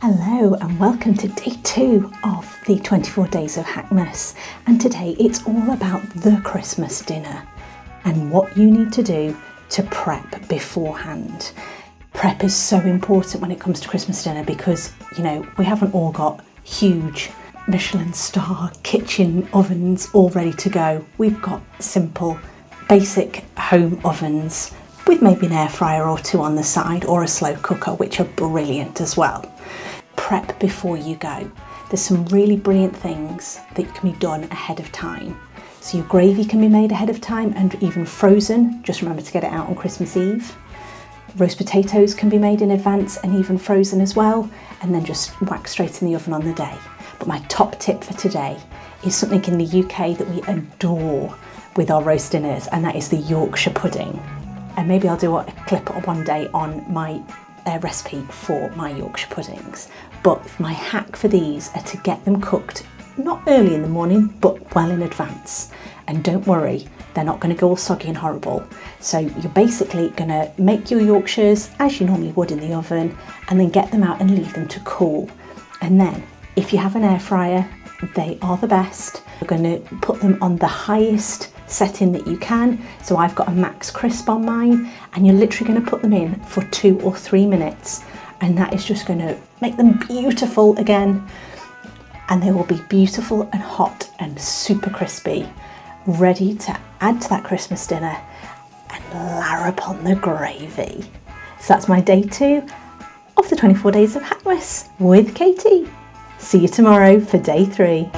Hello and welcome to day 2 of the 24 days of Hackmas, and today it's all about the Christmas dinner and what you need to do to prep beforehand. Prep is so important when it comes to Christmas dinner because, we haven't all got huge Michelin star kitchen ovens all ready to go. We've got simple, basic home ovens with maybe an air fryer or two on the side or a slow cooker, which are brilliant as well. Prep before you go. There's some really brilliant things that can be done ahead of time. So your gravy can be made ahead of time and even frozen. Just remember to get it out on Christmas Eve. Roast potatoes can be made in advance and even frozen as well, and then just whack straight in the oven on the day. But my top tip for today is something in the UK that we adore with our roast dinners, and that is the Yorkshire pudding. And maybe I'll do a clip one day on my recipe for my Yorkshire puddings. But my hack for these are to get them cooked not early in the morning but well in advance. And don't worry, they're not going to go all soggy and horrible. So you're basically going to make your Yorkshires as you normally would in the oven and then get them out and leave them to cool. And then if you have an air fryer, they are the best. You're going to put them on the highest setting that you can. So I've got a max crisp on mine, and you're literally going to put them in for 2 or 3 minutes, and that is just going to make them beautiful again, and they will be beautiful and hot and super crispy, ready to add to that Christmas dinner and larrup on the gravy. So that's my day 2 of the 24 days of Hackmas with Katie. See you tomorrow for day 3.